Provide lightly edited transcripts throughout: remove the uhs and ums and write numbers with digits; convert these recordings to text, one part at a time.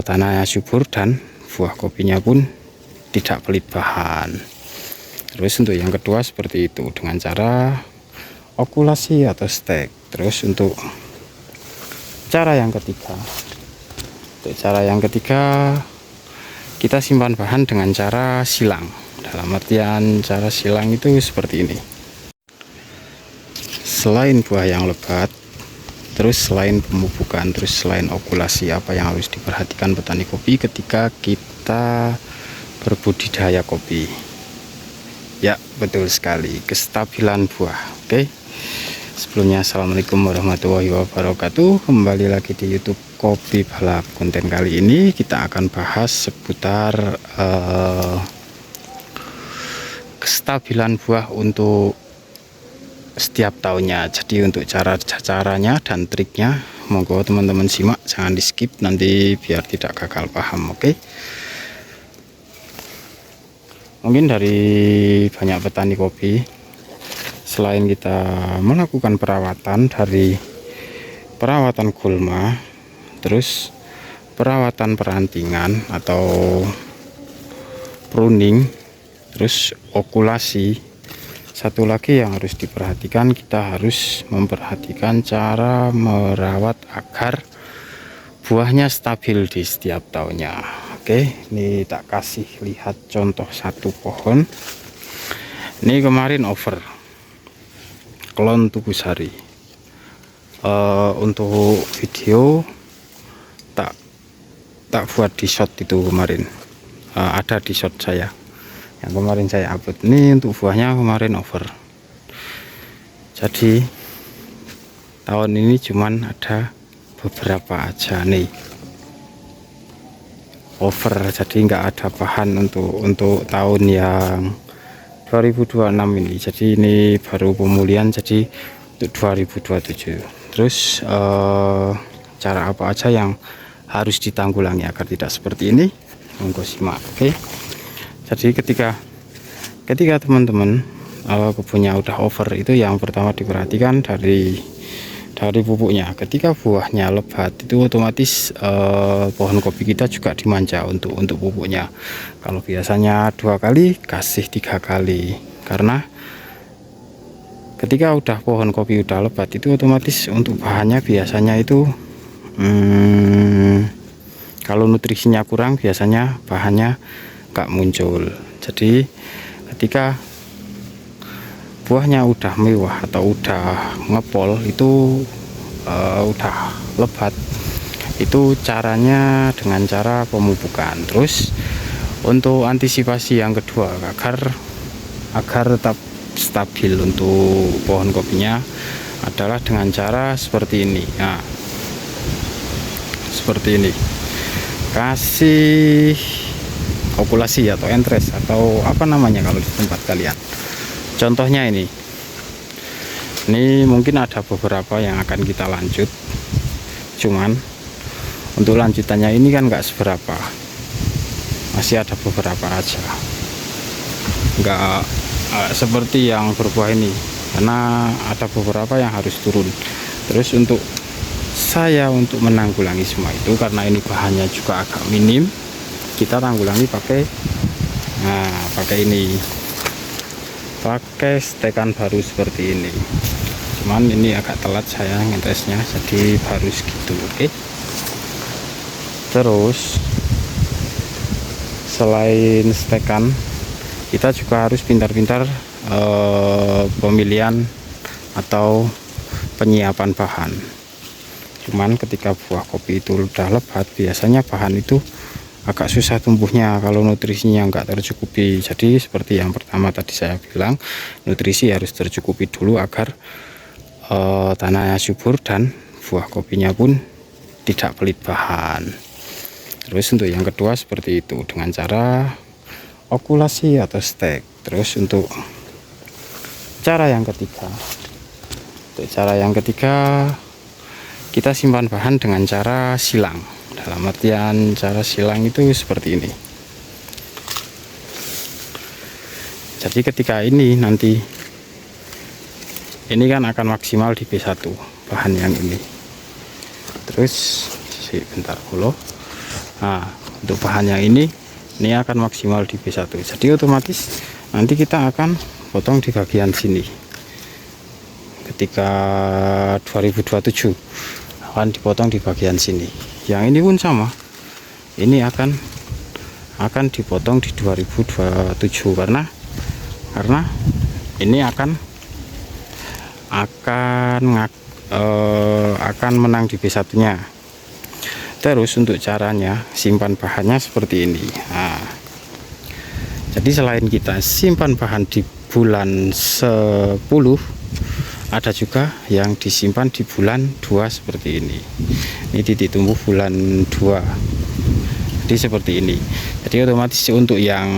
tanahnya subur dan buah kopinya pun tidak pelit bahan. Terus untuk yang kedua seperti itu dengan cara okulasi atau stek. Terus untuk cara yang ketiga, kita simpan bahan dengan cara silang. Dalam artian cara silang itu seperti ini. Selain buah yang lebat, terus selain pemupukan, terus selain okulasi, apa yang harus diperhatikan petani kopi ketika kita berbudidaya kopi? Ya, betul sekali, kestabilan buah. Oke. Sebelumnya, assalamualaikum warahmatullahi wabarakatuh. Kembali lagi di YouTube Kopi Balap. Konten kali ini kita akan bahas seputar kestabilan buah untuk setiap tahunnya. Jadi untuk caranya dan triknya, monggo teman-teman simak, jangan di skip nanti biar tidak gagal paham. Oke. Mungkin dari banyak petani kopi, selain kita melakukan perawatan dari perawatan gulma, terus perawatan perantingan atau pruning, terus okulasi, satu lagi yang harus diperhatikan, kita harus memperhatikan cara merawat agar buahnya stabil di setiap tahunnya. Oke, ini tak kasih lihat contoh satu pohon. Ini kemarin over klon Tugu Sari. Untuk video tak buat di shot itu kemarin. Ada di shot saya yang kemarin saya upload. Ini untuk buahnya kemarin over. Jadi tahun ini cuman ada beberapa aja nih over, jadi nggak ada bahan untuk tahun yang 2026 ini. Jadi ini baru pemulihan, jadi untuk 2027. Terus cara apa aja yang harus ditanggulangi agar tidak seperti ini, monggo simak. Oke. Jadi ketika teman-teman kebunnya udah over, itu yang pertama diperhatikan dari pupuknya. Ketika buahnya lebat, itu otomatis pohon kopi kita juga dimanja untuk pupuknya. Kalau biasanya 2 kali, kasih 3 kali, karena ketika udah pohon kopi udah lebat, itu otomatis untuk bahannya biasanya itu kalau nutrisinya kurang, biasanya bahannya gak muncul. Jadi ketika buahnya udah mewah atau udah ngepol, itu udah lebat, itu caranya dengan cara pemupukan. Terus untuk antisipasi yang kedua, agar tetap stabil untuk pohon kopinya, adalah dengan cara seperti ini. Nah, seperti ini, kasih okulasi atau entres atau apa namanya kalau di tempat kalian. Contohnya ini mungkin ada beberapa yang akan kita lanjut, cuman untuk lanjutannya ini kan nggak seberapa, masih ada beberapa aja, nggak seperti yang berbuah ini, karena ada beberapa yang harus turun. Terus untuk menanggulangi semua itu, karena ini bahannya juga agak minim, kita tanggulangi pakai stekan baru seperti ini. Cuman ini agak telat saya ngetesnya, jadi baru segitu. Oke. Terus selain stekan, kita juga harus pintar-pintar pemilihan atau penyiapan bahan. Cuman ketika buah kopi itu udah lebat, biasanya bahan itu agak susah tumbuhnya kalau nutrisinya nggak tercukupi. Jadi seperti yang pertama tadi saya bilang, nutrisi harus tercukupi dulu agar tanahnya subur dan buah kopinya pun tidak pelit bahan. Terus untuk yang kedua seperti itu dengan cara okulasi atau stek. Terus untuk cara yang ketiga, kita simpan bahan dengan cara silang. Dalam artian cara silang itu seperti ini. Jadi ketika ini nanti, ini kan akan maksimal di B1 bahan yang ini. Terus bentar dulu, Nah, untuk bahan yang ini akan maksimal di B1. Jadi otomatis nanti kita akan potong di bagian sini. Ketika 2027 akan dipotong di bagian sini. Yang ini pun sama. Ini akan dipotong di 2027 karena ini akan menang di B1 nya. Terus untuk caranya simpan bahannya seperti ini. Nah, jadi selain kita simpan bahan di bulan 10, ada juga yang disimpan di bulan 2 seperti ini. Ini titik tumbuh bulan 2. Jadi seperti ini. Jadi otomatis untuk yang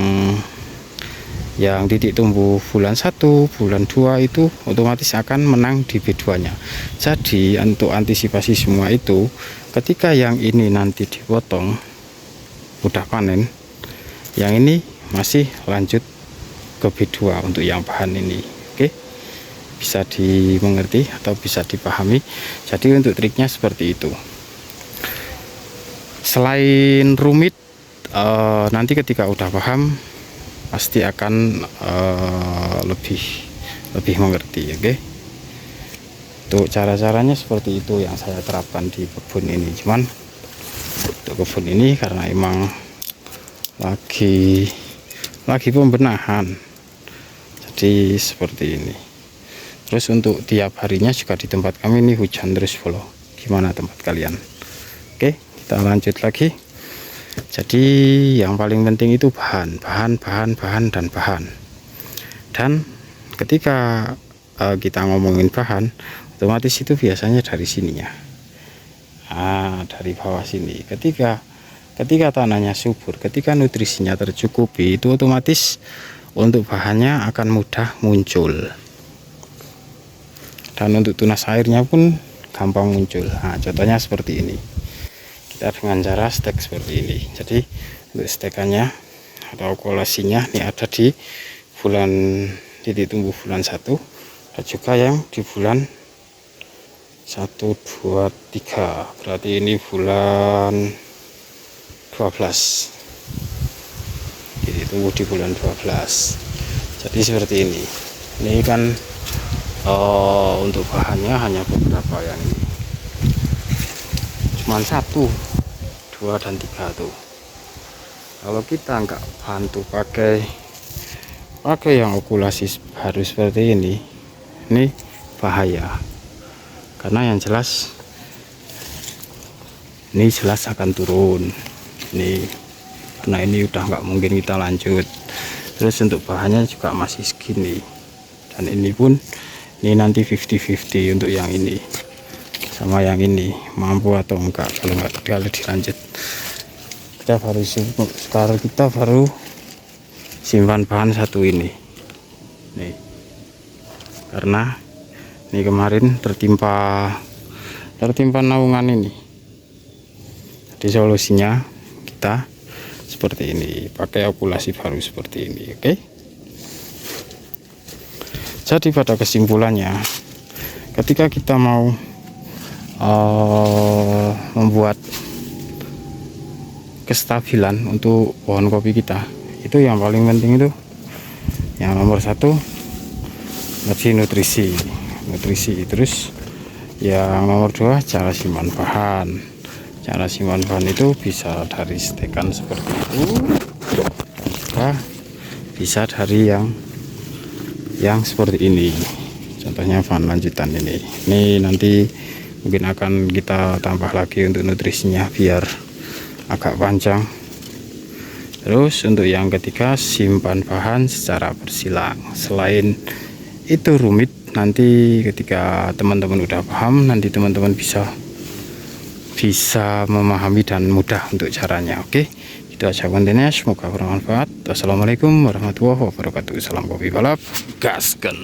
titik tumbuh bulan 1, bulan 2 itu otomatis akan menang di B2 nya. Jadi untuk antisipasi semua itu, ketika yang ini nanti dipotong udah panen, yang ini masih lanjut ke B2 untuk yang bahan ini. Oke, bisa dimengerti atau bisa dipahami. Jadi untuk triknya seperti itu. Selain rumit, nanti ketika udah paham pasti akan lebih mengerti. Oke, untuk cara-caranya seperti itu yang saya terapkan di kebun ini. Cuman untuk kebun ini karena emang lagi pembenahan, jadi seperti ini. Terus untuk tiap harinya juga di tempat kami ini hujan terus follow. Gimana tempat kalian? Oke, kita lanjut lagi. Jadi yang paling penting itu bahan. Dan ketika kita ngomongin bahan, otomatis itu biasanya dari sininya. Dari bawah sini. Ketika tanahnya subur, ketika nutrisinya tercukupi, itu otomatis untuk bahannya akan mudah muncul. Dan untuk tunas airnya pun gampang muncul. Nah, contohnya seperti ini. Kita dengan cara stek seperti ini. Jadi untuk stekannya atau kolasinya ini ada di bulan titik tumbuh bulan 1, dan juga yang di bulan 1, 2, 3. Berarti ini bulan 12. Titik tumbuh di bulan 12. Jadi seperti ini. Ini kan untuk bahannya hanya beberapa yang ini. Cuman 1, 2, dan 3 tuh. Kalau kita nggak bantu pakai yang okulasi baru seperti ini bahaya. Karena yang jelas ini jelas akan turun. Karena ini udah nggak mungkin kita lanjut. Terus untuk bahannya juga masih segini. Dan ini pun nanti 50-50 untuk yang ini sama yang ini, mampu atau enggak kalau dilanjut. Sekarang kita baru simpan bahan satu ini nih, karena ini kemarin tertimpa naungan ini. Jadi solusinya kita seperti ini, pakai okulasi baru seperti ini. Oke, jadi pada kesimpulannya, ketika kita mau membuat kestabilan untuk pohon kopi kita, itu yang paling penting itu yang nomor 1 nutrisi. Terus yang nomor 2 cara simpan bahan. Cara simpan bahan itu bisa dari stekan seperti itu, juga bisa dari yang seperti ini. Contohnya bahan lanjutan ini nanti mungkin akan kita tambah lagi untuk nutrisinya biar agak panjang. Terus untuk yang ketiga, simpan bahan secara bersilang. Selain itu rumit, nanti ketika teman-teman udah paham, nanti teman-teman bisa memahami dan mudah untuk caranya. Oke, itu aja kontennya, semoga bermanfaat. Wassalamualaikum warahmatullahi wabarakatuh. Salam kopi balap, gasken.